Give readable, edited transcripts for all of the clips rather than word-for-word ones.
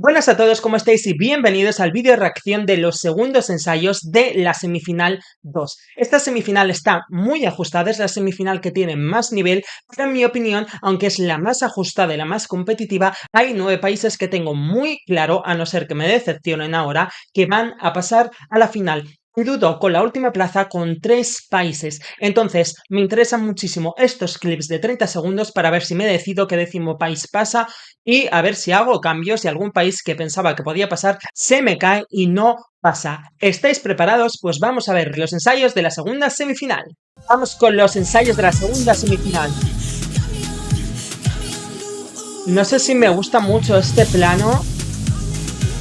Buenas a todos, ¿cómo estáis? Y bienvenidos al vídeo reacción de los segundos ensayos de la semifinal 2. Esta semifinal está muy ajustada, es la semifinal que tiene más nivel, pero en mi opinión, aunque es la más ajustada y la más competitiva, hay 9 países que tengo muy claro, a no ser que me decepcionen ahora, que van a pasar a la final. Y dudo con la última plaza con 3 países. Entonces, me interesan muchísimo estos clips de 30 segundos para ver si me decido qué décimo país pasa y a ver si hago cambios y algún país que pensaba que podía pasar se me cae y no pasa. ¿Estáis preparados? Pues vamos a ver los ensayos de la segunda semifinal. Vamos con los ensayos de la segunda semifinal. No sé si me gusta mucho este plano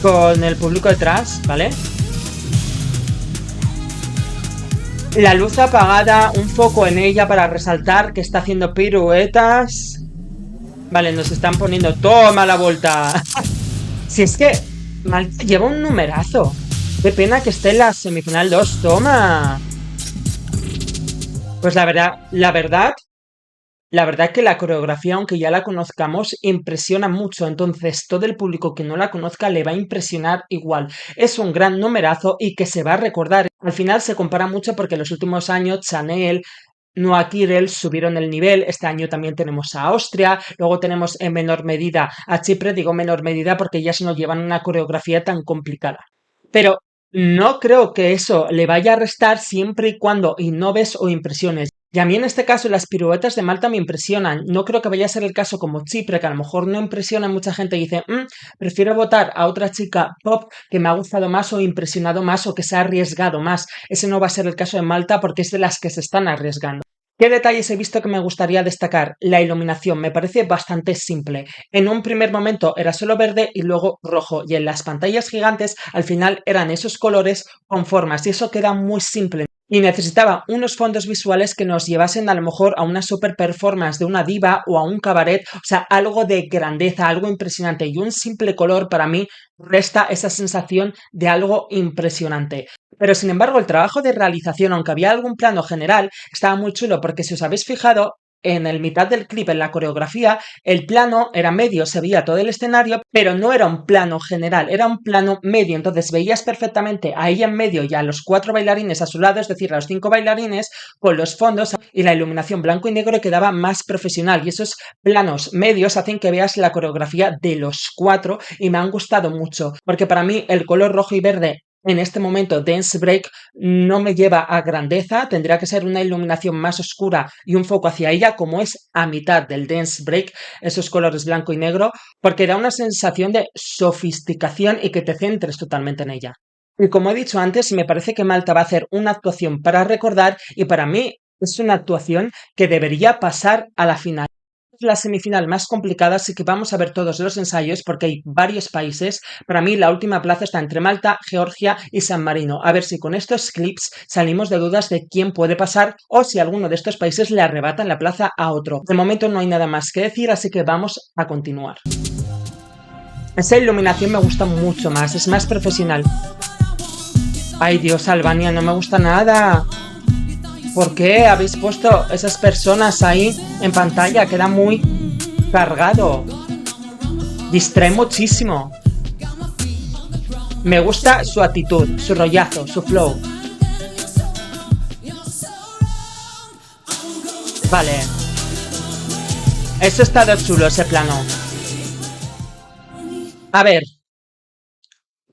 con el público detrás, ¿vale? La luz apagada, un foco en ella para resaltar que está haciendo piruetas. Vale, nos están poniendo toma la vuelta. Si es que Malta lleva un numerazo. Qué pena que esté en la semifinal 2. Toma. Pues la verdad que la coreografía, aunque ya la conozcamos, impresiona mucho. Entonces, todo el público que no la conozca le va a impresionar igual. Es un gran numerazo y que se va a recordar. Al final se compara mucho porque en los últimos años Chanel, Noa Kirel subieron el nivel. Este año también tenemos a Austria, luego tenemos en menor medida a Chipre, digo menor medida porque ellas no llevan una coreografía tan complicada. Pero no creo que eso le vaya a restar siempre y cuando innoves o impresiones. Y a mí en este caso las piruetas de Malta me impresionan. No creo que vaya a ser el caso como Chipre, que a lo mejor no impresiona a mucha gente y dice, prefiero votar a otra chica pop que me ha gustado más o impresionado más o que se ha arriesgado más. Ese no va a ser el caso de Malta porque es de las que se están arriesgando. ¿Qué detalles he visto que me gustaría destacar? La iluminación me parece bastante simple. En un primer momento era solo verde y luego rojo, y en las pantallas gigantes al final eran esos colores con formas, y eso queda muy simple. Y necesitaba unos fondos visuales que nos llevasen a lo mejor a una super performance de una diva o a un cabaret, o sea, algo de grandeza, algo impresionante. Y un simple color para mí resta esa sensación de algo impresionante. Pero sin embargo, el trabajo de realización, aunque había algún plano general, estaba muy chulo porque si os habéis fijado, en el mitad del clip, en la coreografía, el plano era medio, se veía todo el escenario, pero no era un plano general, era un plano medio. Entonces veías perfectamente a ella en medio y a los 4 bailarines a su lado, es decir, a los 5 bailarines, con los fondos y la iluminación blanco y negro quedaba más profesional. Y esos planos medios hacen que veas la coreografía de los 4 y me han gustado mucho, porque para mí el color rojo y verde en este momento Dance Break no me lleva a grandeza, tendría que ser una iluminación más oscura y un foco hacia ella, como es a mitad del Dance Break, esos colores blanco y negro, porque da una sensación de sofisticación y que te centres totalmente en ella. Y como he dicho antes, me parece que Malta va a hacer una actuación para recordar y para mí es una actuación que debería pasar a la final. La semifinal más complicada, así que vamos a ver todos los ensayos porque hay varios países. Para mí la última plaza está entre Malta, Georgia y San Marino. A ver si con estos clips salimos de dudas de quién puede pasar o si alguno de estos países le arrebatan la plaza a otro. De momento no hay nada más que decir, así que vamos a continuar. Esa iluminación me gusta mucho más, es más profesional. Ay Dios, Albania, no me gusta nada. ¿Por qué habéis puesto esas personas ahí en pantalla? Queda muy cargado. Distrae muchísimo. Me gusta su actitud, su rollazo, su flow. Vale. Eso está de chulo, ese plano. A ver,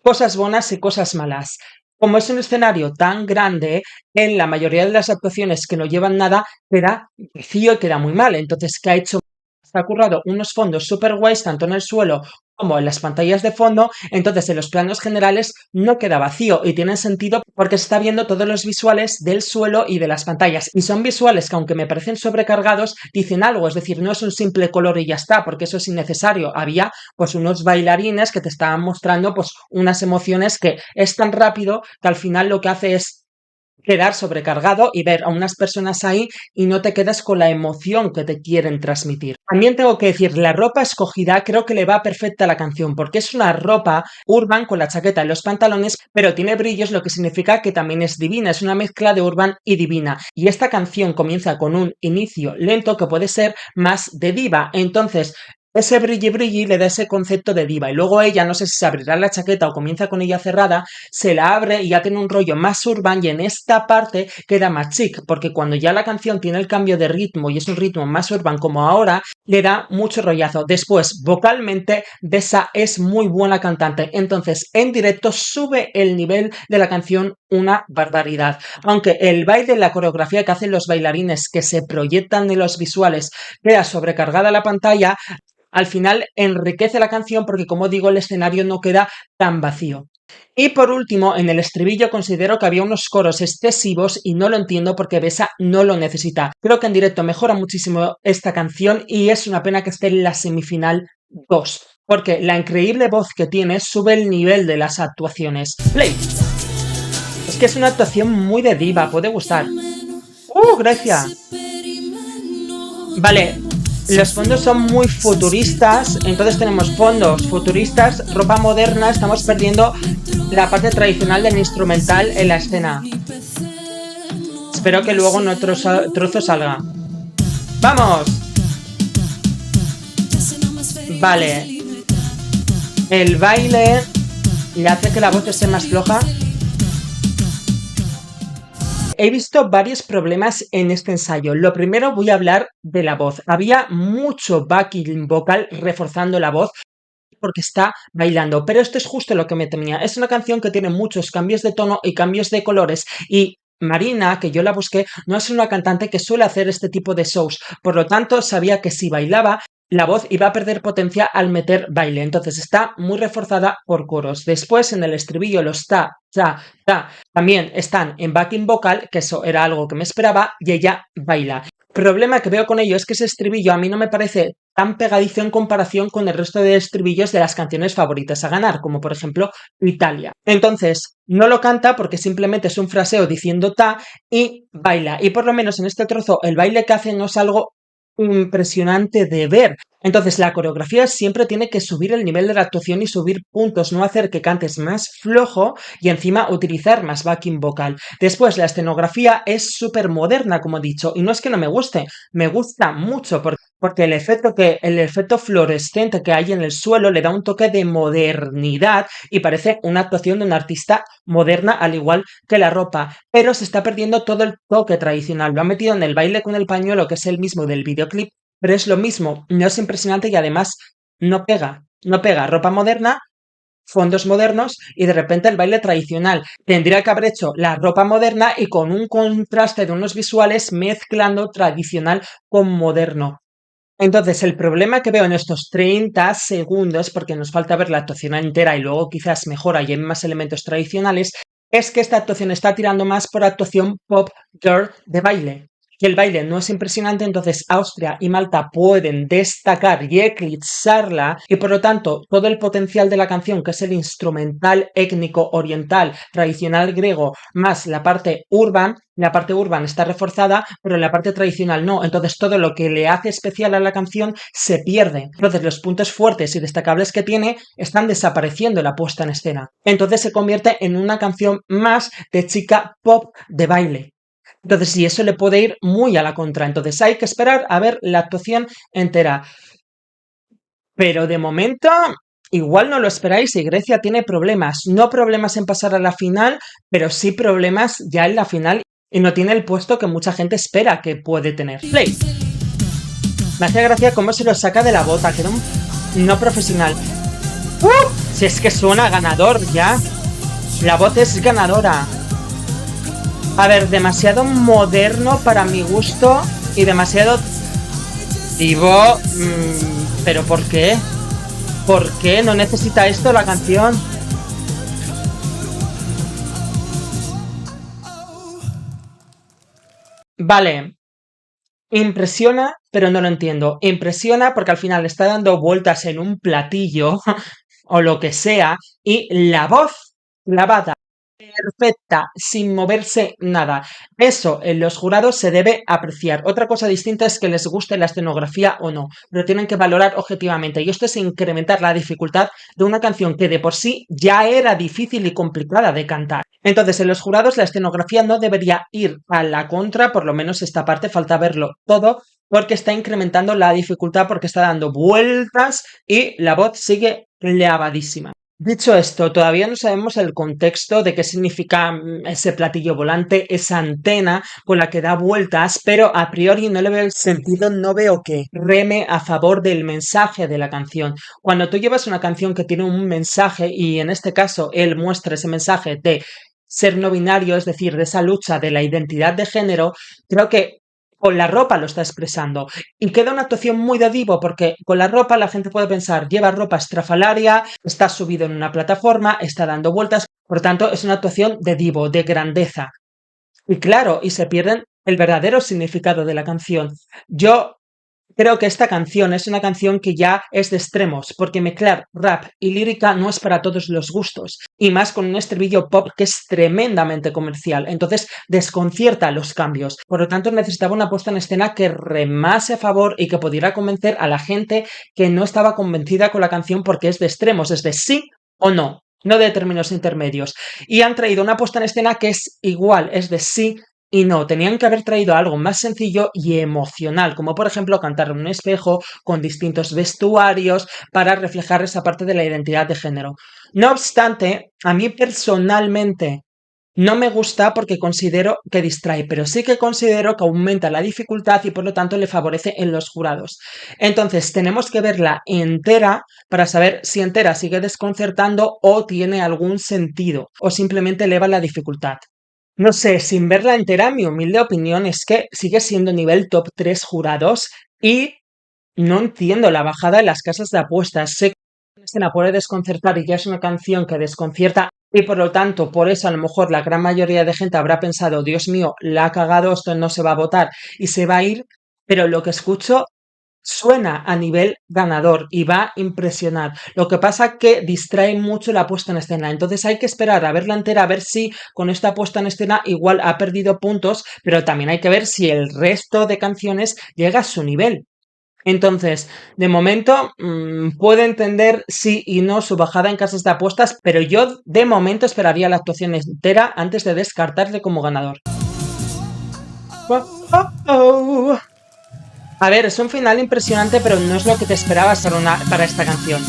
cosas buenas y cosas malas. Como es un escenario tan grande, en la mayoría de las actuaciones que no llevan nada, queda vacío y queda muy mal. Entonces, ¿qué ha hecho? Se ha currado unos fondos super guays, tanto en el suelo como en las pantallas de fondo. Entonces, en los planos generales no queda vacío y tiene sentido porque se está viendo todos los visuales del suelo y de las pantallas. Y son visuales que, aunque me parecen sobrecargados, dicen algo. Es decir, no es un simple color y ya está, porque eso es innecesario. Había pues unos bailarines que te estaban mostrando pues unas emociones que es tan rápido que al final lo que hace es quedar sobrecargado y ver a unas personas ahí y no te quedas con la emoción que te quieren transmitir. También tengo que decir, la ropa escogida creo que le va perfecta a la canción porque es una ropa urban con la chaqueta y los pantalones, pero tiene brillos, lo que significa que también es divina, es una mezcla de urban y divina. Y esta canción comienza con un inicio lento que puede ser más de diva, entonces ese brilli brilli le da ese concepto de diva y luego ella, no sé si se abrirá la chaqueta o comienza con ella cerrada, se la abre y ya tiene un rollo más urban y en esta parte queda más chic, porque cuando ya la canción tiene el cambio de ritmo y es un ritmo más urban como ahora, le da mucho rollazo. Después, vocalmente, Dessa es muy buena cantante, entonces en directo sube el nivel de la canción una barbaridad. Aunque el baile, la coreografía que hacen los bailarines que se proyectan en los visuales, queda sobrecargada la pantalla, al final enriquece la canción porque, como digo, el escenario no queda tan vacío. Y por último, en el estribillo considero que había unos coros excesivos y no lo entiendo porque Besa no lo necesita. Creo que en directo mejora muchísimo esta canción y es una pena que esté en la semifinal 2, porque la increíble voz que tiene sube el nivel de las actuaciones. Play. Es que es una actuación muy de diva, puede gustar. Grecia. Vale, los fondos son muy futuristas, entonces tenemos fondos futuristas, ropa moderna, estamos perdiendo la parte tradicional del instrumental en la escena. Espero que luego en otro trozo salga. ¡Vamos! Vale. El baile le hace que la voz esté más floja. He visto varios problemas en este ensayo. Lo primero, voy a hablar de la voz. Había mucho backing vocal reforzando la voz porque está bailando, pero esto es justo lo que me temía. Es una canción que tiene muchos cambios de tono y cambios de colores y Marina, que yo la busqué, no es una cantante que suele hacer este tipo de shows, por lo tanto sabía que si bailaba la voz iba a perder potencia al meter baile, entonces está muy reforzada por coros. Después en el estribillo los ta, también están en backing vocal, que eso era algo que me esperaba, y ella baila. El problema que veo con ello es que ese estribillo a mí no me parece tan pegadizo en comparación con el resto de estribillos de las canciones favoritas a ganar, como por ejemplo Italia. Entonces, no lo canta porque simplemente es un fraseo diciendo ta y baila. Y por lo menos en este trozo el baile que hace no es algo impresionante de ver. Entonces la coreografía siempre tiene que subir el nivel de la actuación y subir puntos, no hacer que cantes más flojo y encima utilizar más backing vocal. Después la escenografía es súper moderna, como he dicho, y no es que no me guste, me gusta mucho porque el efecto fluorescente que hay en el suelo le da un toque de modernidad y parece una actuación de un artista moderna al igual que la ropa, pero se está perdiendo todo el toque tradicional. Lo ha metido en el baile con el pañuelo, que es el mismo del videoclip, pero es lo mismo, no es impresionante y además no pega ropa moderna, fondos modernos y de repente el baile tradicional. Tendría que haber hecho la ropa moderna y con un contraste de unos visuales mezclando tradicional con moderno. Entonces, el problema que veo en estos 30 segundos, porque nos falta ver la actuación entera y luego quizás mejora y hay más elementos tradicionales, es que esta actuación está tirando más por actuación pop girl de baile. Y el baile no es impresionante, entonces Austria y Malta pueden destacar y eclipsarla, y por lo tanto todo el potencial de la canción, que es el instrumental étnico oriental tradicional griego, más la parte urban está reforzada, pero en la parte tradicional no, entonces todo lo que le hace especial a la canción se pierde. Entonces los puntos fuertes y destacables que tiene están desapareciendo en la puesta en escena. Entonces se convierte en una canción más de chica pop de baile. Entonces, sí, eso le puede ir muy a la contra. Entonces, hay que esperar a ver la actuación entera. Pero de momento, igual no lo esperáis y Grecia tiene problemas. No problemas en pasar a la final, pero sí problemas ya en la final y no tiene el puesto que mucha gente espera que puede tener. Play. Me hace gracia cómo se lo saca de la bota, que era un no profesional. Si es que suena ganador ya. La voz es ganadora. A ver, demasiado moderno para mi gusto y demasiado divo. ¿Pero por qué? ¿Por qué no necesita esto la canción? Vale, impresiona, pero no lo entiendo. Impresiona porque al final está dando vueltas en un platillo o lo que sea y la voz clavada perfecta, sin moverse nada. Eso en los jurados se debe apreciar. Otra cosa distinta es que les guste la escenografía o no, pero tienen que valorar objetivamente. Y esto es incrementar la dificultad de una canción que de por sí ya era difícil y complicada de cantar. Entonces, en los jurados la escenografía no debería ir a la contra, por lo menos esta parte falta verlo todo porque está incrementando la dificultad, porque está dando vueltas y la voz sigue clavadísima. Dicho esto, todavía no sabemos el contexto de qué significa ese platillo volante, esa antena con la que da vueltas, pero a priori no le veo el sentido, no veo que reme a favor del mensaje de la canción. Cuando tú llevas una canción que tiene un mensaje y en este caso él muestra ese mensaje de ser no binario, es decir, de esa lucha de la identidad de género, creo que con la ropa lo está expresando. Y queda una actuación muy de divo, porque con la ropa la gente puede pensar, lleva ropa estrafalaria, está subido en una plataforma, está dando vueltas, por tanto es una actuación de divo, de grandeza. Y claro, y se pierden el verdadero significado de la canción. Yo creo que esta canción es una canción que ya es de extremos, porque mezclar rap y lírica no es para todos los gustos, y más con un estribillo pop que es tremendamente comercial, entonces desconcierta los cambios. Por lo tanto, necesitaba una puesta en escena que remase a favor y que pudiera convencer a la gente que no estaba convencida con la canción porque es de extremos, es de sí o no. No de términos intermedios. Y han traído una puesta en escena que es igual, es de sí y no, tenían que haber traído algo más sencillo y emocional, como por ejemplo cantar en un espejo con distintos vestuarios para reflejar esa parte de la identidad de género. No obstante, a mí personalmente no me gusta porque considero que distrae, pero sí que considero que aumenta la dificultad y por lo tanto le favorece en los jurados. Entonces, tenemos que verla entera para saber si entera sigue desconcertando o tiene algún sentido o simplemente eleva la dificultad. No sé, sin verla entera, mi humilde opinión es que sigue siendo nivel top 3 jurados y no entiendo la bajada en las casas de apuestas. Sé que la escena puede desconcertar y ya es una canción que desconcierta y por lo tanto, por eso a lo mejor la gran mayoría de gente habrá pensado, Dios mío, la ha cagado, esto no se va a votar y se va a ir, pero lo que escucho suena a nivel ganador y va a impresionar. Lo que pasa que distrae mucho la puesta en escena. Entonces hay que esperar a verla entera, a ver si con esta puesta en escena igual ha perdido puntos, pero también hay que ver si el resto de canciones llega a su nivel. Entonces, de momento, puedo entender sí y no su bajada en casas de apuestas, pero yo de momento esperaría la actuación entera antes de descartarle como ganador. Oh, oh, oh. A ver, es un final impresionante, pero no es lo que te esperabas para esta canción.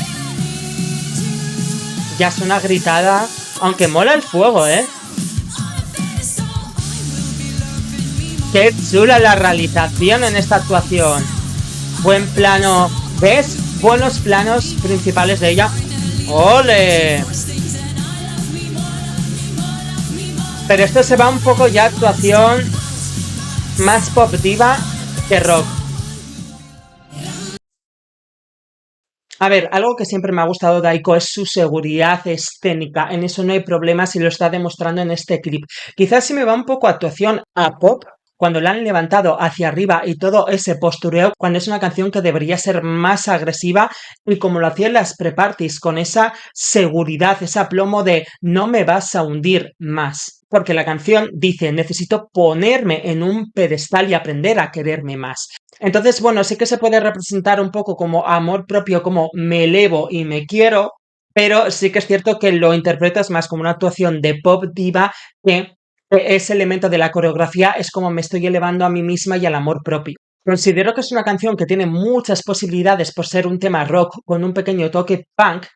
Ya es una gritada, aunque mola el fuego, ¿eh? Qué chula la realización en esta actuación. Buen plano. ¿Ves? Buenos planos principales de ella. ¡Ole! Pero esto se va un poco ya a actuación más pop diva que rock. A ver, algo que siempre me ha gustado de Aiko es su seguridad escénica. En eso no hay problema si lo está demostrando en este clip. Quizás si me va un poco a actuación a pop, cuando la han levantado hacia arriba y todo ese postureo, cuando es una canción que debería ser más agresiva y como lo hacían las pre-parties, con esa seguridad, ese aplomo de no me vas a hundir más. Porque la canción dice, necesito ponerme en un pedestal y aprender a quererme más. Entonces, bueno, sí que se puede representar un poco como amor propio, como me elevo y me quiero, pero sí que es cierto que lo interpretas más como una actuación de pop diva que ese elemento de la coreografía es como me estoy elevando a mí misma y al amor propio. Considero que es una canción que tiene muchas posibilidades por ser un tema rock con un pequeño toque punk.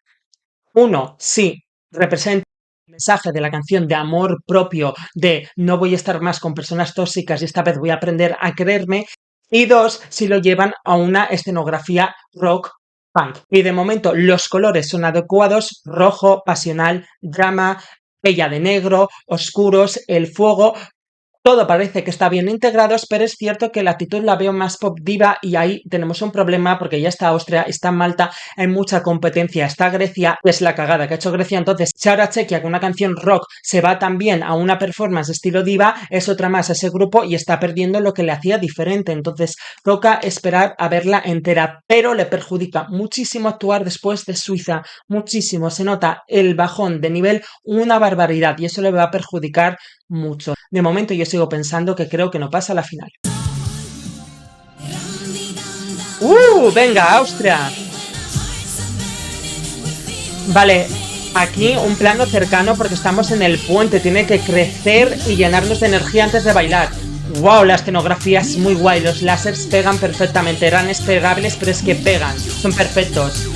Uno, sí, representa el mensaje de la canción de amor propio, de no voy a estar más con personas tóxicas y esta vez voy a aprender a quererme. Y dos, si lo llevan a una escenografía rock punk. Y de momento los colores son adecuados, rojo, pasional, drama, ella de negro, oscuros, el fuego, todo parece que está bien integrados, pero es cierto que la actitud la veo más pop diva y ahí tenemos un problema porque ya está Austria, está Malta, hay mucha competencia, está Grecia, es la cagada que ha hecho Grecia. Entonces, si ahora Chequia con una canción rock se va también a una performance de estilo diva, es otra más a ese grupo y está perdiendo lo que le hacía diferente. Entonces, toca esperar a verla entera, pero le perjudica muchísimo actuar después de Suiza, muchísimo. Se nota el bajón de nivel, una barbaridad, y eso le va a perjudicar mucho. De momento yo sigo pensando que creo que no pasa a la final. Venga, Austria. Vale, aquí un plano cercano porque estamos en el puente. Tiene que crecer y llenarnos de energía antes de bailar. Wow, la escenografía es muy guay. Los láseres pegan perfectamente. Eran esperables, pero es que pegan. Son perfectos.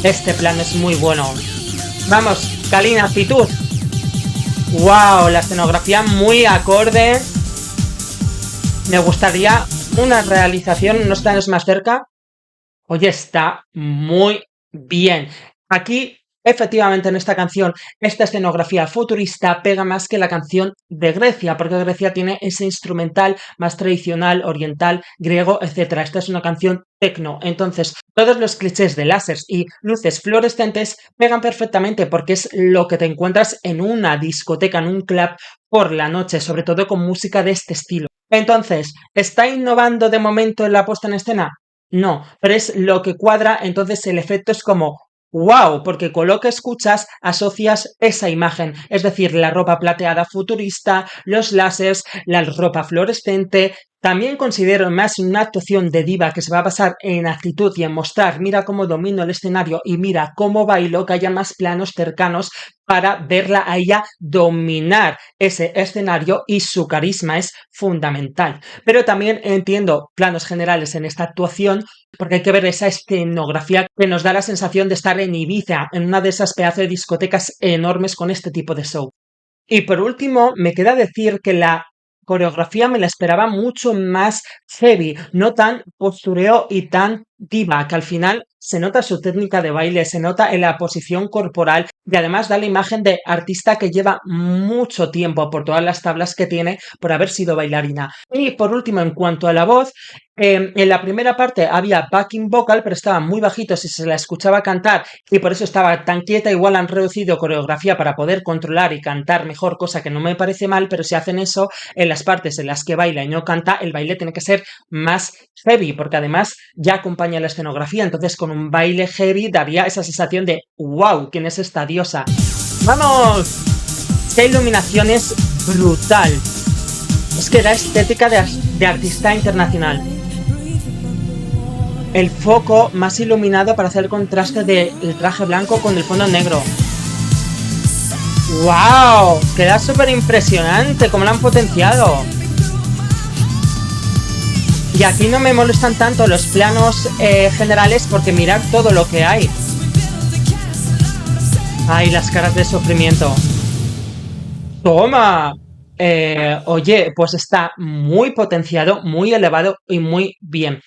Este plano es muy bueno. Vamos, Kalina, actitud. Wow, la escenografía muy acorde. Me gustaría una realización unos planos más cerca. Oye, está muy bien. Aquí, efectivamente, en esta canción, esta escenografía futurista pega más que la canción de Grecia, porque Grecia tiene ese instrumental más tradicional, oriental, griego, etcétera. Esta es una canción tecno. Entonces, todos los clichés de láseres y luces fluorescentes pegan perfectamente porque es lo que te encuentras en una discoteca, en un club por la noche, sobre todo con música de este estilo. Entonces, ¿está innovando de momento en la puesta en escena? No, pero es lo que cuadra, entonces el efecto es como wow, porque con lo que escuchas asocias esa imagen, es decir, la ropa plateada futurista, los láseres, la ropa fluorescente. También considero más una actuación de diva que se va a basar en actitud y en mostrar, mira cómo domino el escenario y mira cómo bailo, que haya más planos cercanos para verla a ella dominar ese escenario y su carisma es fundamental. Pero también entiendo planos generales en esta actuación porque hay que ver esa escenografía que nos da la sensación de estar en Ibiza, en una de esas pedazos de discotecas enormes con este tipo de show. Y por último, me queda decir que la coreografía me la esperaba mucho más heavy, no tan postureo y tan diva, que al final se nota su técnica de baile, se nota en la posición corporal y además da la imagen de artista que lleva mucho tiempo por todas las tablas que tiene por haber sido bailarina. Y por último, en cuanto a la voz, en la primera parte había backing vocal, pero estaba muy bajito si se la escuchaba cantar y por eso estaba tan quieta. Igual han reducido coreografía para poder controlar y cantar mejor, cosa que no me parece mal, pero si hacen eso en las partes en las que baila y no canta, el baile tiene que ser más heavy, porque además ya acompaña la escenografía, entonces con un baile heavy daría esa sensación de wow, ¿quién es esta diosa? ¡Vamos! ¡Qué iluminación es brutal! Es que da estética de artista internacional. El foco más iluminado para hacer el contraste del traje blanco con el fondo negro. ¡Wow! Queda súper impresionante cómo lo han potenciado. Y aquí no me molestan tanto los planos generales porque mirad todo lo que hay. ¡Ay, las caras de sufrimiento! ¡Toma! Oye, pues está muy potenciado, muy elevado y muy bien.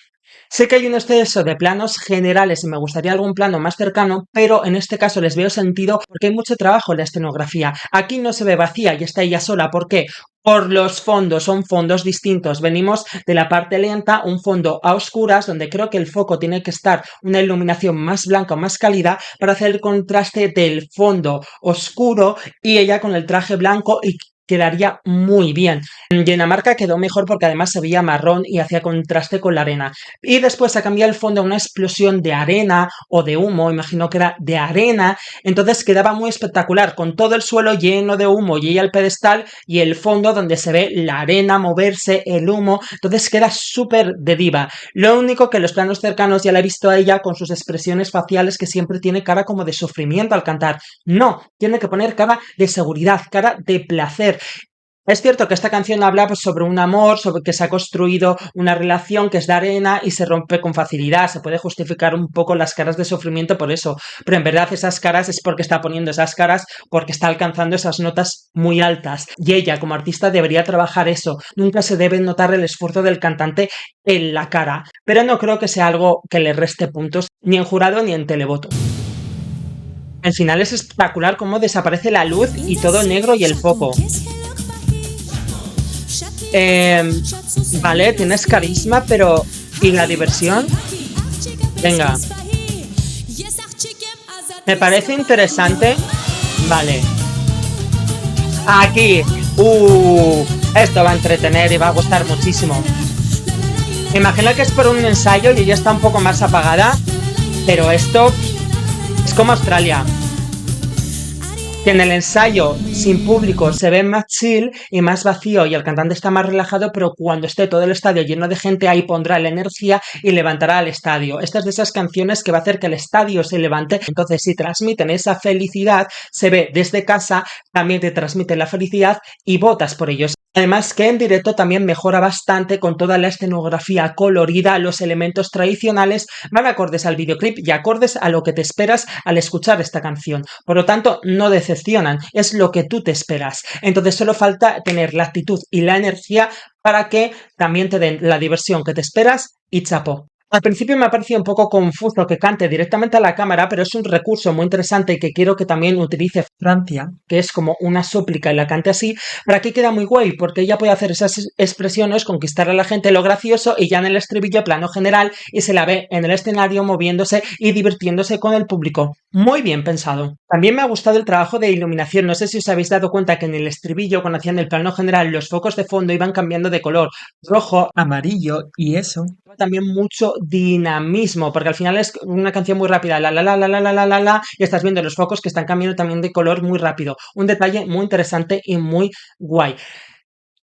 Sé que hay un exceso de planos generales y me gustaría algún plano más cercano, pero en este caso les veo sentido porque hay mucho trabajo en la escenografía. Aquí no se ve vacía y está ella sola. ¿Por qué? Por los fondos, son fondos distintos. Venimos de la parte lenta, un fondo a oscuras, donde creo que el foco tiene que estar una iluminación más blanca o más cálida para hacer el contraste del fondo oscuro y ella con el traje blanco y quedaría muy bien. Dinamarca quedó mejor porque además se veía marrón y hacía contraste con la arena. Y después se cambió el fondo a una explosión de arena o de humo, imagino que era de arena, entonces quedaba muy espectacular, con todo el suelo lleno de humo y ella el pedestal y el fondo donde se ve la arena moverse, el humo, entonces queda súper de diva. Lo único que los planos cercanos ya la he visto a ella con sus expresiones faciales que siempre tiene cara como de sufrimiento al cantar. No, tiene que poner cara de seguridad, cara de placer. Es cierto que esta canción habla pues, sobre un amor, sobre que se ha construido una relación que es de arena y se rompe con facilidad. Se puede justificar un poco las caras de sufrimiento por eso, pero en verdad esas caras es porque está poniendo esas caras, porque está alcanzando esas notas muy altas. Y ella, como artista, debería trabajar eso. Nunca se debe notar el esfuerzo del cantante en la cara, pero no creo que sea algo que le reste puntos ni en jurado ni en televoto. Al final es espectacular cómo desaparece la luz y todo negro y el foco. Eh, vale, tienes carisma, pero ¿y la diversión? Venga, me parece interesante. Vale, aquí. Esto va a entretener y va a gustar muchísimo. Imagino que es por un ensayo y ella está un poco más apagada, pero esto es como Australia, que en el ensayo sin público se ve más chill y más vacío y el cantante está más relajado, pero cuando esté todo el estadio lleno de gente ahí pondrá la energía y levantará al estadio. Esta es de esas canciones que va a hacer que el estadio se levante, entonces si transmiten esa felicidad, se ve desde casa, también te transmiten la felicidad y votas por ellos. Además que en directo también mejora bastante con toda la escenografía colorida, los elementos tradicionales van acordes al videoclip y acordes a lo que te esperas al escuchar esta canción. Por lo tanto, no decepcionan, es lo que tú te esperas. Entonces solo falta tener la actitud y la energía para que también te den la diversión que te esperas y chapo. Al principio me ha parecido un poco confuso que cante directamente a la cámara, pero es un recurso muy interesante y que quiero que también utilice Francia, que es como una súplica y la cante así, pero aquí queda muy guay porque ella puede hacer esas expresiones, conquistar a la gente lo gracioso y ya en el estribillo plano general y se la ve en el escenario moviéndose y divirtiéndose con el público. Muy bien pensado. También me ha gustado el trabajo de iluminación. No sé si os habéis dado cuenta que en el estribillo, cuando hacían el plano general, los focos de fondo iban cambiando de color rojo, amarillo y eso. También mucho dinamismo, porque al final es una canción muy rápida, la, y estás viendo los focos que están cambiando también de color muy rápido. Un detalle muy interesante y muy guay.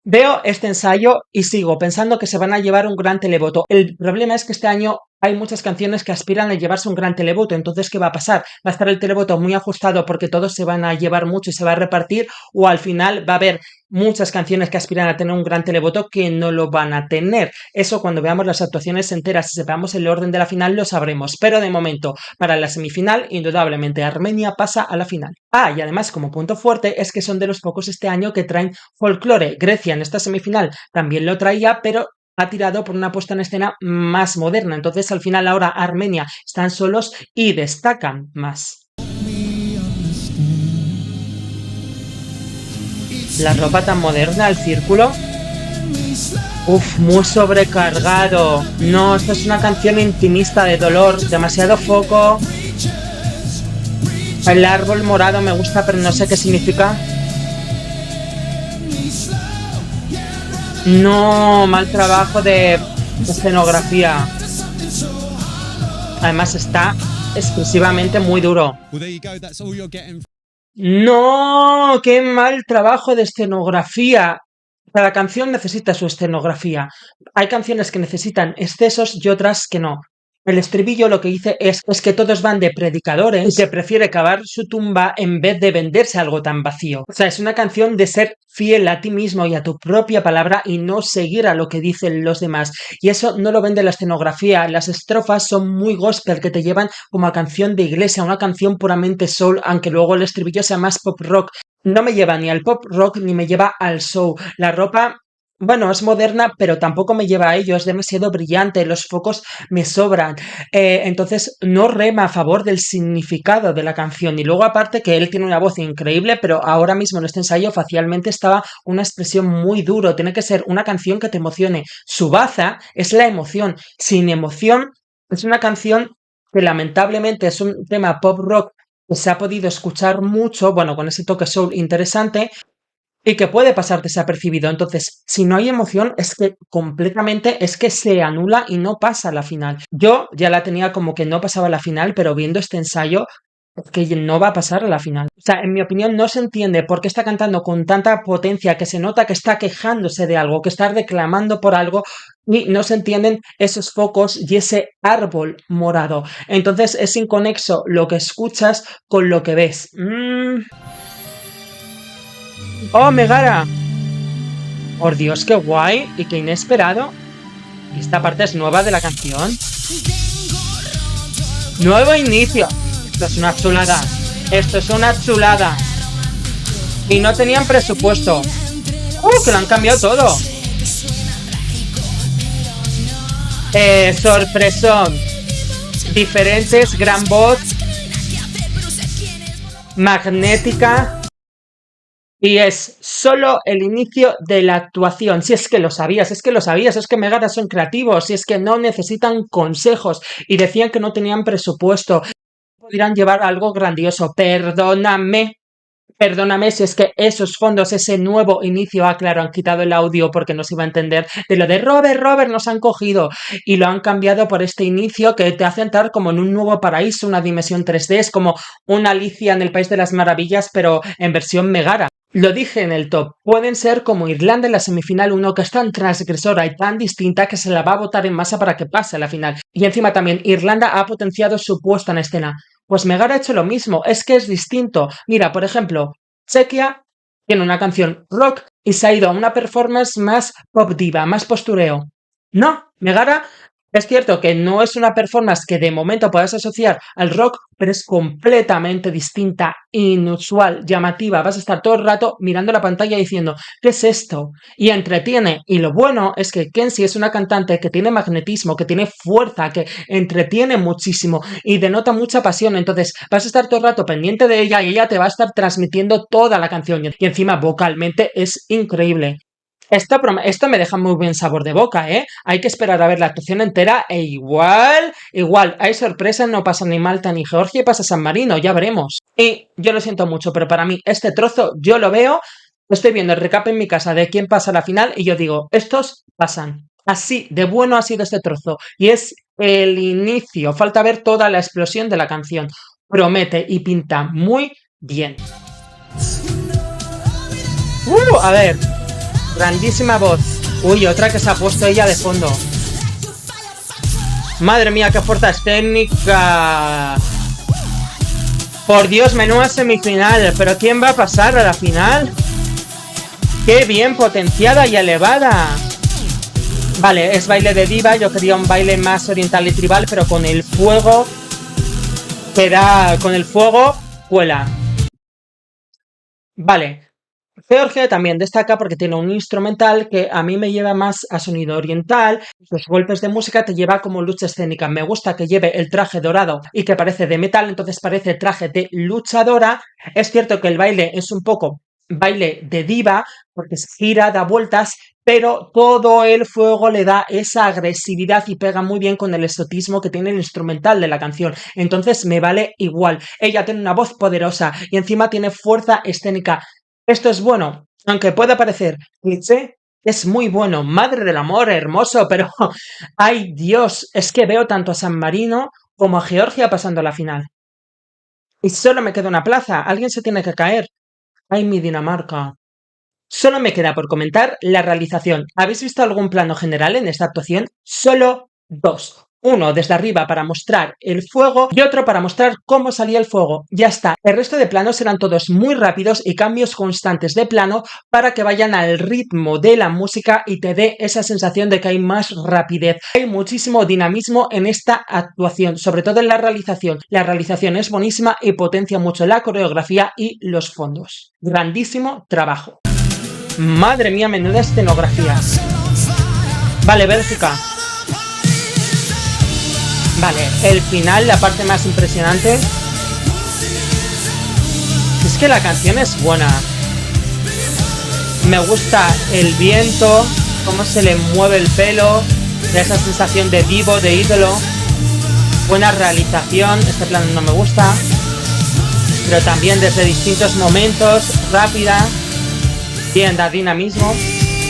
Veo este ensayo y sigo pensando que se van a llevar un gran televoto. El problema es que este año hay muchas canciones que aspiran a llevarse un gran televoto. Entonces, ¿qué va a pasar? ¿Va a estar el televoto muy ajustado porque todos se van a llevar mucho y se va a repartir? ¿O al final va a haber muchas canciones que aspiran a tener un gran televoto que no lo van a tener? Eso cuando veamos las actuaciones enteras y sepamos el orden de la final lo sabremos. Pero de momento, para la semifinal, indudablemente Armenia pasa a la final. Ah, y además como punto fuerte es que son de los pocos este año que traen folclore. Grecia en esta semifinal también lo traía, pero ha tirado por una puesta en escena más moderna. Entonces al final ahora Armenia están solos y destacan más. La ropa tan moderna, el círculo. Uf, muy sobrecargado. No, esta es una canción intimista de dolor. Demasiado foco. El árbol morado me gusta, pero no sé qué significa. No, mal trabajo de escenografía. Además está expresivamente muy duro. No, qué mal trabajo de escenografía. Cada canción necesita su escenografía. Hay canciones que necesitan excesos y otras que no. El estribillo lo que dice es que todos van de predicadores y que prefiere cavar su tumba en vez de venderse algo tan vacío. O sea, es una canción de ser fiel a ti mismo y a tu propia palabra y no seguir a lo que dicen los demás. Y eso no lo vende la escenografía. Las estrofas son muy gospel, que te llevan como a canción de iglesia, una canción puramente soul, aunque luego el estribillo sea más pop rock. No me lleva ni al pop rock ni me lleva al soul. La ropa, bueno, es moderna, pero tampoco me lleva a ello, es demasiado brillante, los focos me sobran. Entonces no rema a favor del significado de la canción. Y luego aparte que él tiene una voz increíble, pero ahora mismo en este ensayo facialmente estaba una expresión muy duro. Tiene que ser una canción que te emocione. Su baza es la emoción. Sin emoción es una canción que lamentablemente es un tema pop rock que se ha podido escuchar mucho, bueno, con ese toque soul interesante, y que puede pasar desapercibido. Entonces, si no hay emoción, es que completamente es que se anula y no pasa a la final. Yo ya la tenía como que no pasaba a la final, pero viendo este ensayo, es que no va a pasar a la final. O sea, en mi opinión, no se entiende por qué está cantando con tanta potencia, que se nota que está quejándose de algo, que está reclamando por algo, y no se entienden esos focos y ese árbol morado. Entonces, es inconexo lo que escuchas con lo que ves. ¡Oh, Megara! Por Dios, qué guay y qué inesperado. Y esta parte es nueva de la canción. Nuevo inicio. Esto es una chulada. Esto es una chulada. Y no tenían presupuesto. Que lo han cambiado todo. Sorpresón. Diferentes, gran voz. Magnética. Y es solo el inicio de la actuación. Si es que lo sabías, es que lo sabías, es que Megara son creativos, si es que no necesitan consejos. Y decían que no tenían presupuesto. Podrían llevar algo grandioso. Perdóname si es que esos fondos, ese nuevo inicio, claro, han quitado el audio porque no se iba a entender de lo de Robert, nos han cogido y lo han cambiado por este inicio que te hace entrar como en un nuevo paraíso, una dimensión 3D, es como una Alicia en el País de las Maravillas, pero en versión Megara. Lo dije en el top, pueden ser como Irlanda en la semifinal 1, que es tan transgresora y tan distinta que se la va a votar en masa para que pase a la final. Y encima también Irlanda ha potenciado su puesta en escena. Pues Megara ha hecho lo mismo, es que es distinto. Mira, por ejemplo, Chequia tiene una canción rock y se ha ido a una performance más pop diva, más postureo. No, Megara es cierto que no es una performance que de momento puedas asociar al rock, pero es completamente distinta, inusual, llamativa. Vas a estar todo el rato mirando la pantalla diciendo, ¿qué es esto? Y entretiene. Y lo bueno es que Kenzie es una cantante que tiene magnetismo, que tiene fuerza, que entretiene muchísimo y denota mucha pasión. Entonces vas a estar todo el rato pendiente de ella y ella te va a estar transmitiendo toda la canción. Y encima vocalmente es increíble. Esto me deja muy buen sabor de boca, ¿eh? Hay que esperar a ver la actuación entera e igual, hay sorpresas, no pasa ni Malta ni Georgia y pasa San Marino, ya veremos. Y yo lo siento mucho, pero para mí este trozo yo lo veo, estoy viendo el recap en mi casa de quién pasa a la final y yo digo, estos pasan. Así de bueno ha sido este trozo y es el inicio, falta ver toda la explosión de la canción. Promete y pinta muy bien. A ver, grandísima voz. Uy, otra que se ha puesto ella de fondo. Madre mía, qué fuerza es técnica. Por Dios, menuda semifinal. ¿Pero quién va a pasar a la final? ¡Qué bien potenciada y elevada! Vale, es baile de diva. Yo quería un baile más oriental y tribal, pero con el fuego... Con el fuego, cuela. Vale. Georgia también destaca porque tiene un instrumental que a mí me lleva más a sonido oriental. Los golpes de música te lleva como lucha escénica. Me gusta que lleve el traje dorado y que parece de metal, entonces parece traje de luchadora. Es cierto que el baile es un poco baile de diva porque se gira, da vueltas, pero todo el fuego le da esa agresividad y pega muy bien con el exotismo que tiene el instrumental de la canción. Entonces me vale igual. Ella tiene una voz poderosa y encima tiene fuerza escénica. Esto es bueno, aunque pueda parecer cliché, es muy bueno. Madre del amor, hermoso, pero ay Dios, es que veo tanto a San Marino como a Georgia pasando a la final. Y solo me queda una plaza, alguien se tiene que caer. Ay, mi Dinamarca. Solo me queda por comentar la realización. ¿Habéis visto algún plano general en esta actuación? Solo dos. Uno desde arriba para mostrar el fuego y otro para mostrar cómo salía el fuego. Ya está. El resto de planos eran todos muy rápidos y cambios constantes de plano para que vayan al ritmo de la música y te dé esa sensación de que hay más rapidez. Hay muchísimo dinamismo en esta actuación, sobre todo en la realización. La realización es buenísima y potencia mucho la coreografía y los fondos. Grandísimo trabajo. Madre mía, menuda escenografía. Vale, Bélgica. Vale, el final, la parte más impresionante. Es que la canción es buena. Me gusta el viento, cómo se le mueve el pelo, de esa sensación de divo, de ídolo. Buena realización, este plan no me gusta. Pero también desde distintos momentos, rápida. Bien, da dinamismo.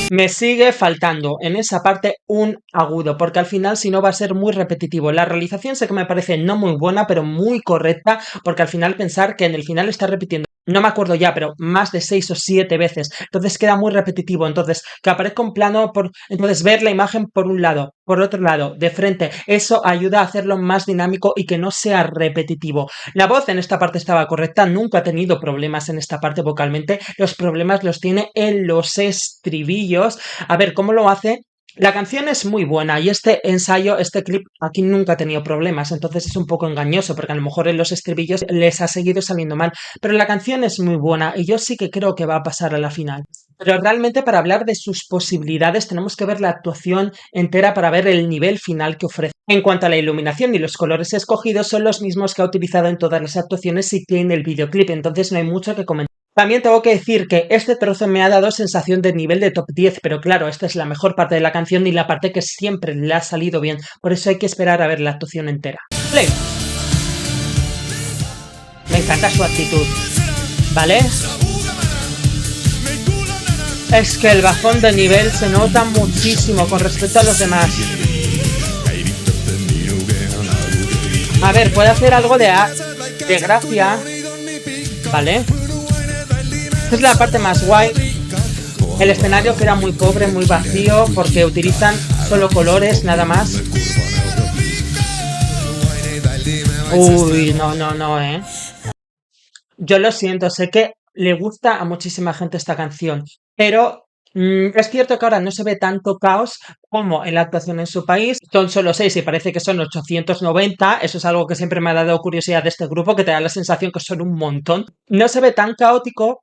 Me sigue faltando en esa parte un agudo, porque al final si no va a ser muy repetitivo. La realización sé que me parece no muy buena, pero muy correcta, porque al final pensar que en el final está repitiendo, no me acuerdo ya, pero más de 6 o 7 veces. Entonces queda muy repetitivo. Entonces, que aparezca un plano, entonces ver la imagen por un lado, por otro lado, de frente, eso ayuda a hacerlo más dinámico y que no sea repetitivo. La voz en esta parte estaba correcta, nunca ha tenido problemas en esta parte vocalmente. Los problemas los tiene en los estribillos. A ver, ¿cómo lo hace? La canción es muy buena y este ensayo, este clip, aquí nunca ha tenido problemas, entonces es un poco engañoso porque a lo mejor en los estribillos les ha seguido saliendo mal, pero la canción es muy buena y yo sí que creo que va a pasar a la final. Pero realmente para hablar de sus posibilidades tenemos que ver la actuación entera para ver el nivel final que ofrece. En cuanto a la iluminación y los colores escogidos son los mismos que ha utilizado en todas las actuaciones y que en el videoclip, entonces no hay mucho que comentar. También tengo que decir que este trozo me ha dado sensación de nivel de top 10, pero claro, esta es la mejor parte de la canción y la parte que siempre le ha salido bien, por eso hay que esperar a ver la actuación entera. Play. Me encanta su actitud, ¿vale? Es que el bajón de nivel se nota muchísimo con respecto a los demás. A ver, puede hacer algo de gracia, ¿vale? Esta es la parte más guay. El escenario queda muy pobre, muy vacío, porque utilizan solo colores, nada más. Uy, no, Yo lo siento, sé que le gusta a muchísima gente esta canción, pero Es cierto que ahora no se ve tanto caos como en la actuación en su país. Son solo 6 y parece que son 890. Eso es algo que siempre me ha dado curiosidad de este grupo, que te da la sensación que son un montón. No se ve tan caótico,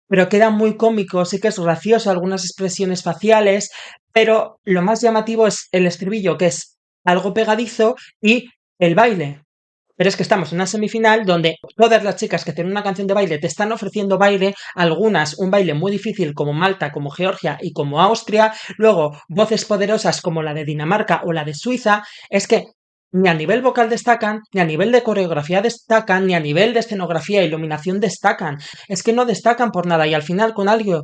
pero queda muy cómico, sí que es gracioso, algunas expresiones faciales, pero lo más llamativo es el estribillo, que es algo pegadizo, y el baile. Pero es que estamos en una semifinal donde todas las chicas que tienen una canción de baile te están ofreciendo baile, algunas un baile muy difícil como Malta, como Georgia y como Austria, luego voces poderosas como la de Dinamarca o la de Suiza. Es que ni a nivel vocal destacan, ni a nivel de coreografía destacan, ni a nivel de escenografía e iluminación destacan. Es que no destacan por nada y al final con algo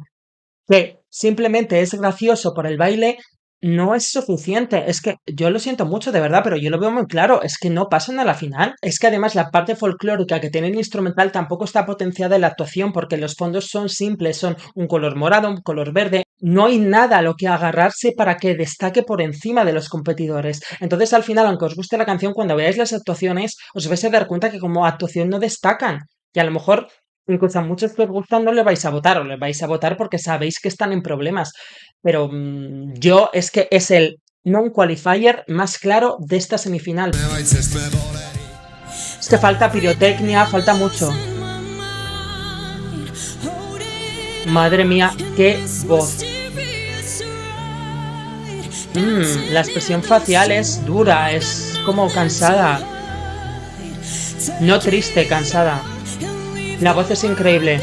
que simplemente es gracioso por el baile, no es suficiente. Es que yo lo siento mucho, de verdad, pero yo lo veo muy claro. Es que no pasan a la final. Es que además la parte folclórica que tiene el instrumental tampoco está potenciada en la actuación porque los fondos son simples, son un color morado, un color verde. No hay nada a lo que agarrarse para que destaque por encima de los competidores. Entonces, al final, aunque os guste la canción, cuando veáis las actuaciones, os vais a dar cuenta que como actuación no destacan. Y a lo mejor incluso a muchos que os gustan no le vais a votar, o le vais a votar porque sabéis que están en problemas. Pero yo es que es el non-qualifier más claro de esta semifinal. Es que falta pirotecnia, falta mucho. Madre mía, qué voz. La expresión facial es dura, es como cansada. No triste, cansada. La voz es increíble.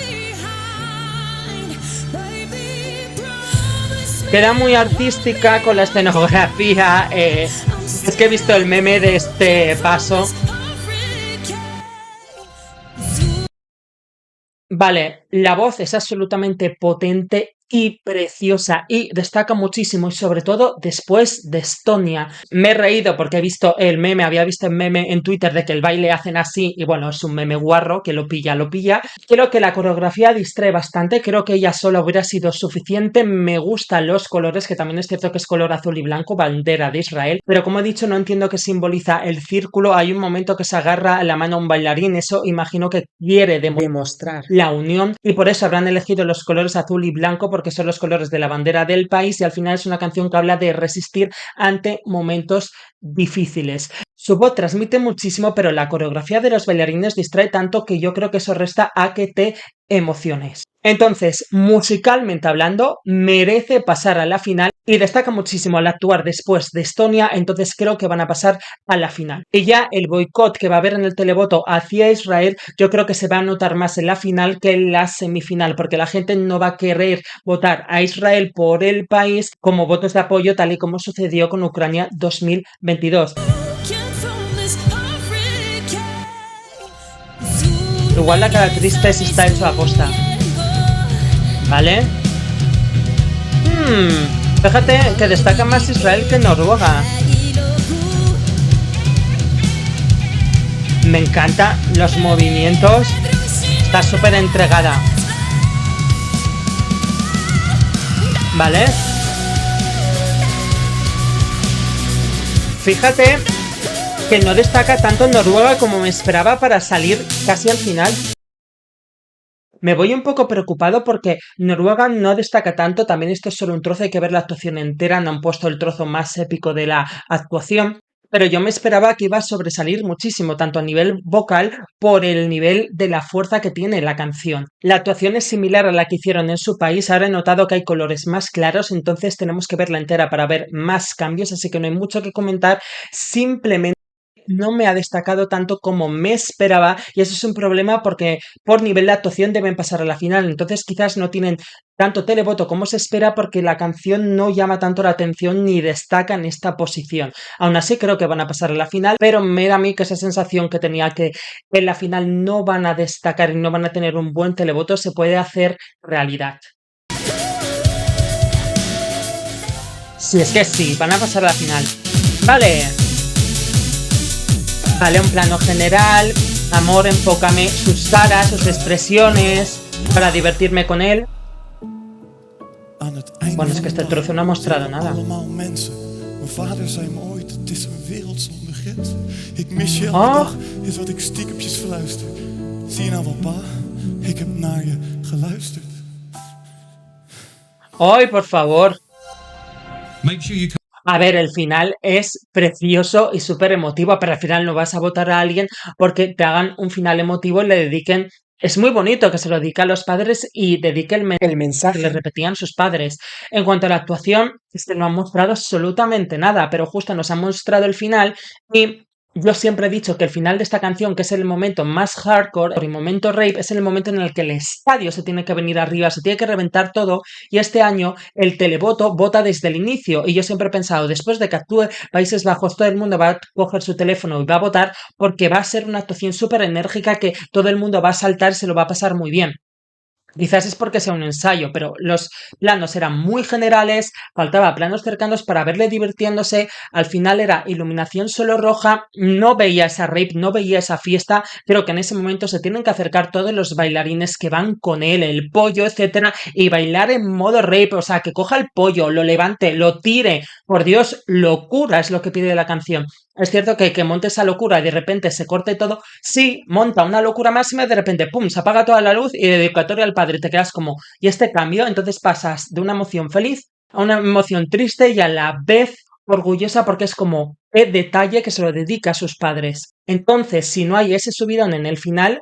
Queda muy artística con la escenografía. Es que he visto el meme de este paso. Vale, la voz es absolutamente potente y preciosa y destaca muchísimo y sobre todo después de Estonia. Me he reído porque he visto el meme, había visto el meme en Twitter de que el baile hacen así y bueno, es un meme guarro, que lo pilla, lo pilla. Creo que la coreografía distrae bastante, creo que ella sola hubiera sido suficiente, me gustan los colores, que también es cierto que es color azul y blanco, bandera de Israel, pero como he dicho no entiendo qué simboliza el círculo, hay un momento que se agarra la mano a un bailarín, eso imagino que quiere demostrar la unión y por eso habrán elegido los colores azul y blanco porque son los colores de la bandera del país y al final es una canción que habla de resistir ante momentos difíciles. Su voz transmite muchísimo, pero la coreografía de los bailarines distrae tanto que yo creo que eso resta a que te emociones. Entonces, musicalmente hablando, merece pasar a la final y destaca muchísimo al actuar después de Estonia, entonces creo que van a pasar a la final. Y ya el boicot que va a haber en el televoto hacia Israel, yo creo que se va a notar más en la final que en la semifinal, porque la gente no va a querer votar a Israel por el país como votos de apoyo, tal y como sucedió con Ucrania 2022. Igual la cara triste si está hecho a posta. ¿Vale? Fíjate que destaca más Israel que Noruega. Me encantan los movimientos. Está súper entregada. ¿Vale? Fíjate que no destaca tanto Noruega como me esperaba para salir casi al final. Me voy un poco preocupado porque Noruega no destaca tanto, también esto es solo un trozo, hay que ver la actuación entera, no han puesto el trozo más épico de la actuación, pero yo me esperaba que iba a sobresalir muchísimo, tanto a nivel vocal por el nivel de la fuerza que tiene la canción. La actuación es similar a la que hicieron en su país, ahora he notado que hay colores más claros, entonces tenemos que verla entera para ver más cambios, así que no hay mucho que comentar, simplemente no me ha destacado tanto como me esperaba y eso es un problema porque por nivel de actuación deben pasar a la final, entonces quizás no tienen tanto televoto como se espera porque la canción no llama tanto la atención ni destaca en esta posición. Aún así creo que van a pasar a la final, pero me da a mí que esa sensación que tenía que en la final no van a destacar y no van a tener un buen televoto se puede hacer realidad. Si es que sí, van a pasar a la final. Vale. Vale, un plano general. Amor, enfócame sus caras, sus expresiones, para divertirme con él. Bueno, es que este trozo no ha mostrado nada. Oh. ¡Ay, por favor! Make sure you A ver, el final es precioso y súper emotivo, pero al final no vas a votar a alguien porque te hagan un final emotivo y le dediquen. Es muy bonito que se lo dedique a los padres y dedique el mensaje que le repetían sus padres. En cuanto a la actuación, no han mostrado absolutamente nada, pero justo nos han mostrado el final y yo siempre he dicho que el final de esta canción, que es el momento más hardcore, el momento rape, es el momento en el que el estadio se tiene que venir arriba, se tiene que reventar todo y este año el televoto vota desde el inicio y yo siempre he pensado, después de que actúe Países Bajos, todo el mundo va a coger su teléfono y va a votar porque va a ser una actuación súper enérgica que todo el mundo va a saltar y se lo va a pasar muy bien. Quizás es porque sea un ensayo, pero los planos eran muy generales, faltaba planos cercanos para verle divirtiéndose, al final era iluminación solo roja, no veía esa rave, no veía esa fiesta, creo que en ese momento se tienen que acercar todos los bailarines que van con él, el pollo, etcétera, y bailar en modo rave, o sea, que coja el pollo, lo levante, lo tire, por Dios, locura es lo que pide la canción. Es cierto que monte esa locura y de repente se corte todo. Sí, monta una locura máxima y de repente, ¡pum!, se apaga toda la luz y dedicatoria al padre. Te quedas como, ¿y este cambio? Entonces pasas de una emoción feliz a una emoción triste y a la vez orgullosa porque es como, qué detalle que se lo dedica a sus padres. Entonces, si no hay ese subidón en el final,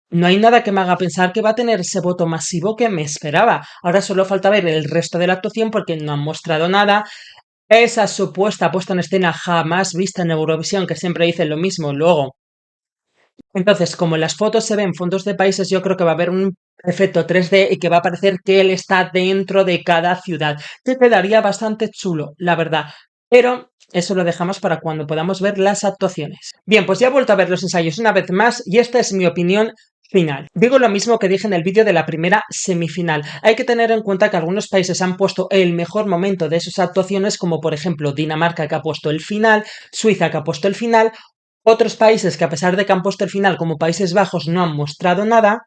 no hay nada que me haga pensar que va a tener ese voto masivo que me esperaba. Ahora solo falta ver el resto de la actuación porque no han mostrado nada, esa supuesta puesta en escena jamás vista en Eurovisión, que siempre dicen lo mismo luego. Entonces, como en las fotos se ven fondos de países, yo creo que va a haber un efecto 3D y que va a parecer que él está dentro de cada ciudad, que quedaría bastante chulo, la verdad. Pero eso lo dejamos para cuando podamos ver las actuaciones. Bien, pues ya he vuelto a ver los ensayos una vez más y esta es mi opinión final. Digo lo mismo que dije en el vídeo de la primera semifinal. Hay que tener en cuenta que algunos países han puesto el mejor momento de sus actuaciones, como por ejemplo Dinamarca, que ha puesto el final, Suiza, que ha puesto el final, otros países que a pesar de que han puesto el final como Países Bajos no han mostrado nada,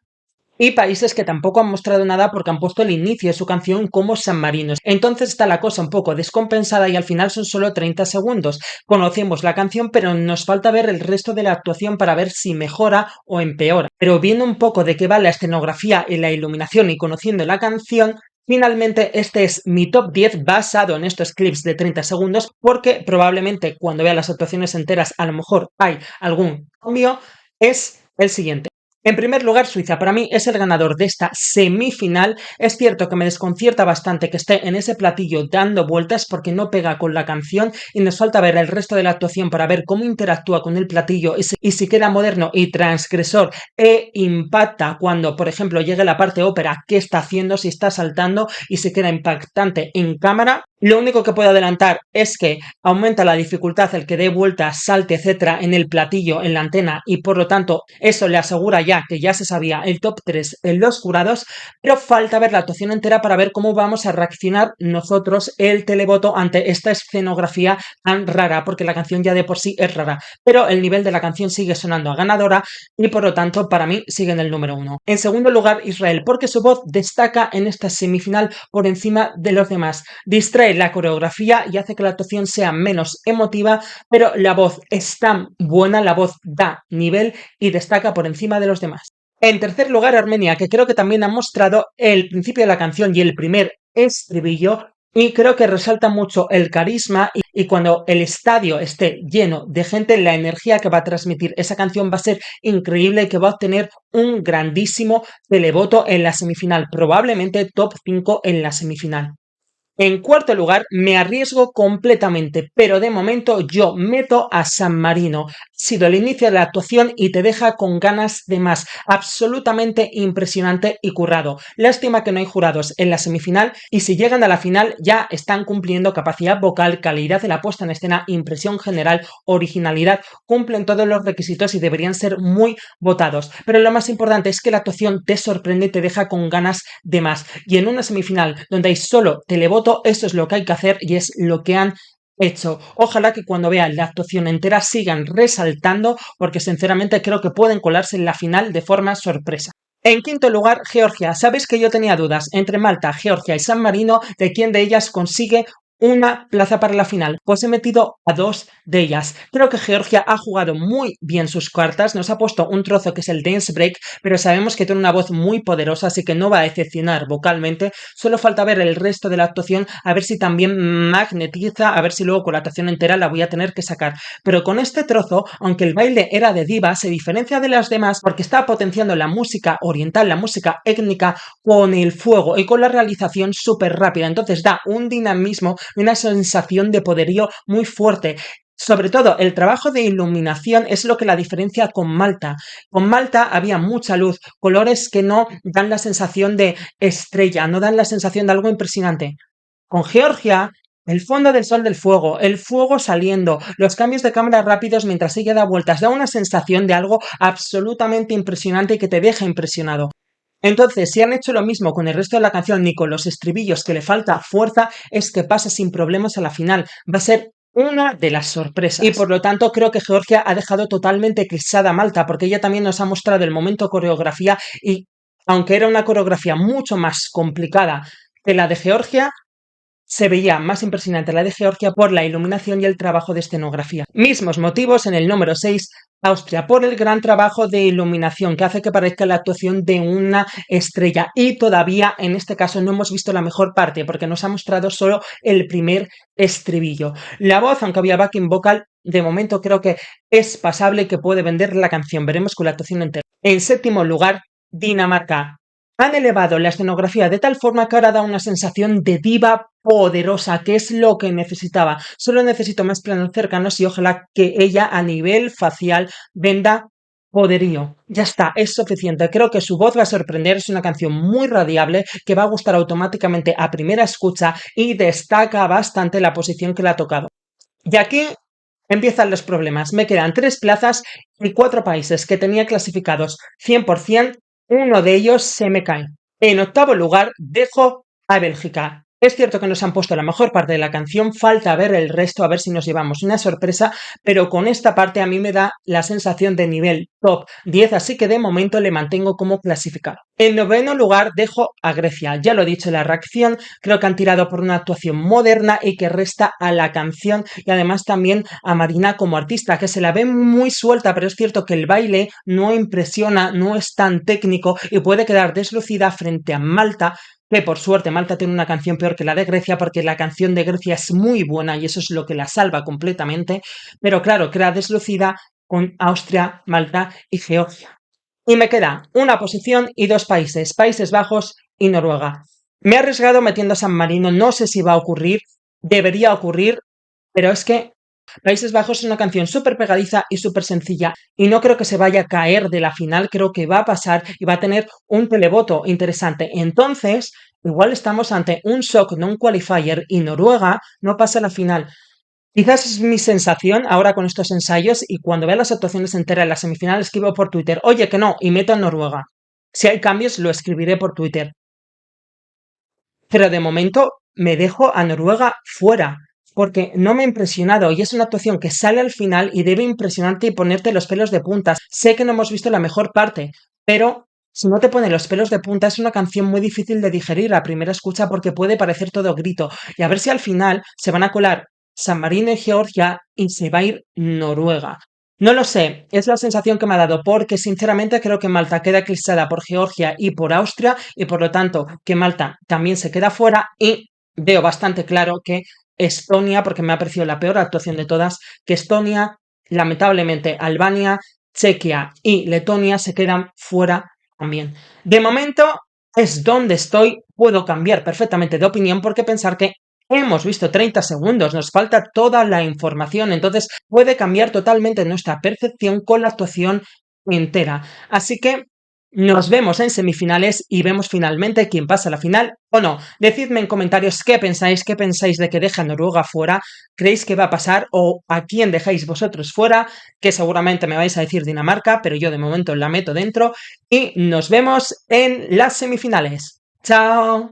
y países que tampoco han mostrado nada porque han puesto el inicio de su canción como San Marino. Entonces está la cosa un poco descompensada y al final son solo 30 segundos. Conocemos la canción, pero nos falta ver el resto de la actuación para ver si mejora o empeora. Pero viendo un poco de qué va la escenografía y la iluminación y conociendo la canción, finalmente este es mi top 10 basado en estos clips de 30 segundos porque probablemente cuando vea las actuaciones enteras a lo mejor hay algún cambio. Es el siguiente. En primer lugar, Suiza para mí es el ganador de esta semifinal. Es cierto que me desconcierta bastante que esté en ese platillo dando vueltas porque no pega con la canción y nos falta ver el resto de la actuación para ver cómo interactúa con el platillo y si queda moderno y transgresor e impacta cuando, por ejemplo, llegue la parte ópera, qué está haciendo, si está saltando y si queda impactante en cámara. Lo único que puedo adelantar es que aumenta la dificultad el que dé vueltas, salte, etcétera, en el platillo, en la antena, y por lo tanto eso le asegura ya que ya se sabía el top 3 en los jurados, pero falta ver la actuación entera para ver cómo vamos a reaccionar nosotros, el televoto, ante esta escenografía tan rara, porque la canción ya de por sí es rara, pero el nivel de la canción sigue sonando a ganadora y por lo tanto para mí sigue en el número 1. En segundo lugar, Israel, porque su voz destaca en esta semifinal por encima de los demás. Distrae la coreografía y hace que la actuación sea menos emotiva, pero la voz es tan buena, la voz da nivel y destaca por encima de los demás. En tercer lugar, Armenia, que creo que también ha mostrado el principio de la canción y el primer estribillo, y creo que resalta mucho el carisma y cuando el estadio esté lleno de gente, la energía que va a transmitir esa canción va a ser increíble y que va a obtener un grandísimo televoto en la semifinal, probablemente top 5 en la semifinal. En cuarto lugar, me arriesgo completamente, pero de momento yo meto a San Marino. Ha sido el inicio de la actuación y te deja con ganas de más. Absolutamente impresionante y currado. Lástima que no hay jurados en la semifinal y si llegan a la final ya están cumpliendo capacidad vocal, calidad de la puesta en escena, impresión general, originalidad, cumplen todos los requisitos y deberían ser muy votados. Pero lo más importante es que la actuación te sorprende y te deja con ganas de más. Y en una semifinal donde hay solo televoto, eso es lo que hay que hacer y es lo que han hecho. Ojalá que cuando vean la actuación entera sigan resaltando porque sinceramente creo que pueden colarse en la final de forma sorpresa. En quinto lugar, Georgia. Sabéis que yo tenía dudas entre Malta, Georgia y San Marino de quién de ellas consigue una plaza para la final, pues he metido a dos de ellas. Creo que Georgia ha jugado muy bien sus cartas, nos ha puesto un trozo que es el Dance Break, pero sabemos que tiene una voz muy poderosa, así que no va a decepcionar vocalmente. Solo falta ver el resto de la actuación, a ver si también magnetiza, a ver si luego con la actuación entera la voy a tener que sacar. Pero con este trozo, aunque el baile era de diva, se diferencia de las demás porque está potenciando la música oriental, la música étnica, con el fuego y con la realización súper rápida. Entonces da un dinamismo, una sensación de poderío muy fuerte. Sobre todo, el trabajo de iluminación es lo que la diferencia con Malta. Con Malta había mucha luz, colores que no dan la sensación de estrella, no dan la sensación de algo impresionante. Con Georgia, el fondo del sol del fuego, el fuego saliendo, los cambios de cámara rápidos mientras ella da vueltas, da una sensación de algo absolutamente impresionante y que te deja impresionado. Entonces, si han hecho lo mismo con el resto de la canción ni con los estribillos que le falta fuerza, es que pasa sin problemas a la final. Va a ser una de las sorpresas. Y por lo tanto, creo que Georgia ha dejado totalmente eclipsada a Malta, porque ella también nos ha mostrado el momento coreografía y, aunque era una coreografía mucho más complicada que la de Georgia, se veía más impresionante la de Georgia por la iluminación y el trabajo de escenografía. Mismos motivos en el número 6, Austria, por el gran trabajo de iluminación que hace que parezca la actuación de una estrella. Y todavía en este caso no hemos visto la mejor parte porque nos ha mostrado solo el primer estribillo. La voz, aunque había backing vocal, de momento creo que es pasable, que puede vender la canción. Veremos con la actuación entera. En séptimo lugar, Dinamarca. Han elevado la escenografía de tal forma que ahora da una sensación de diva poderosa, que es lo que necesitaba. Solo necesito más planos cercanos y ojalá que ella a nivel facial venda poderío. Ya está, es suficiente. Creo que su voz va a sorprender, es una canción muy radiable que va a gustar automáticamente a primera escucha y destaca bastante la posición que le ha tocado. Y aquí empiezan los problemas. Me quedan 3 plazas y 4 países que tenía clasificados 100%. Uno de ellos se me cae. En octavo lugar dejo a Bélgica. Es cierto que nos han puesto la mejor parte de la canción, falta ver el resto, a ver si nos llevamos una sorpresa, pero con esta parte a mí me da la sensación de nivel top 10, así que de momento le mantengo como clasificado. En noveno lugar dejo a Grecia. Ya lo he dicho en la reacción, creo que han tirado por una actuación moderna y que resta a la canción y además también a Marina como artista, que se la ve muy suelta, pero es cierto que el baile no impresiona, no es tan técnico y puede quedar deslucida frente a Malta, que por suerte Malta tiene una canción peor que la de Grecia porque la canción de Grecia es muy buena y eso es lo que la salva completamente, pero claro, queda deslucida con Austria, Malta y Georgia. Y me queda una posición y 2 países, Países Bajos y Noruega. Me he arriesgado metiendo a San Marino, no sé si va a ocurrir, debería ocurrir, pero es que Países Bajos es una canción súper pegadiza y súper sencilla y no creo que se vaya a caer de la final, creo que va a pasar y va a tener un televoto interesante. Entonces, igual estamos ante un shock, no un qualifier y Noruega no pasa a la final. Quizás es mi sensación ahora con estos ensayos y cuando vea las actuaciones enteras en las semifinales escribo por Twitter, oye que no, y meto a Noruega. Si hay cambios lo escribiré por Twitter. Pero de momento me dejo a Noruega fuera, porque no me ha impresionado y es una actuación que sale al final y debe impresionarte y ponerte los pelos de punta. Sé que no hemos visto la mejor parte, pero si no te pone los pelos de punta es una canción muy difícil de digerir a primera escucha porque puede parecer todo grito. Y a ver si al final se van a colar San Marino y Georgia y se va a ir Noruega. No lo sé, es la sensación que me ha dado, porque sinceramente creo que Malta queda eclipsada por Georgia y por Austria, y por lo tanto que Malta también se queda fuera, y veo bastante claro que Estonia, porque me ha parecido la peor actuación de todas, que Estonia, lamentablemente Albania, Chequia y Letonia se quedan fuera también. De momento es donde estoy, puedo cambiar perfectamente de opinión porque pensar que hemos visto 30 segundos, nos falta toda la información, entonces puede cambiar totalmente nuestra percepción con la actuación entera. Así que nos vemos en semifinales y vemos finalmente quién pasa a la final o no. Decidme en comentarios qué pensáis de que deje a Noruega fuera, creéis que va a pasar o a quién dejáis vosotros fuera, que seguramente me vais a decir Dinamarca, pero yo de momento la meto dentro y nos vemos en las semifinales. ¡Chao!